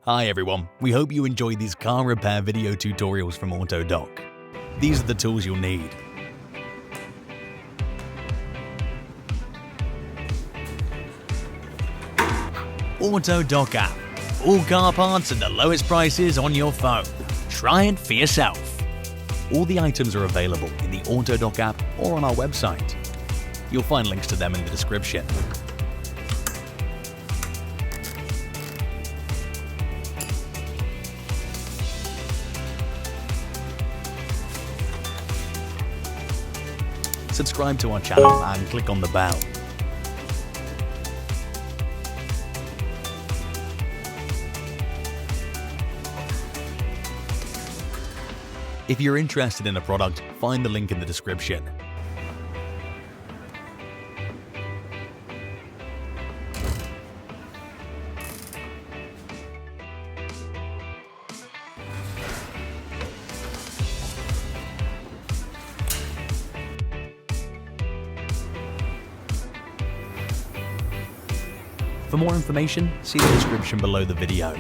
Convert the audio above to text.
Hi everyone, we hope you enjoyed these car repair video tutorials from Autodoc. These are the tools you'll need. Autodoc app. All car parts at the lowest prices on your phone. Try it for yourself. All the items are available in the Autodoc app or on our website. You'll find links to them in the description. Subscribe to our channel and click on the bell. If you're interested in a product, find the link in the description. For more information, see the description below the video.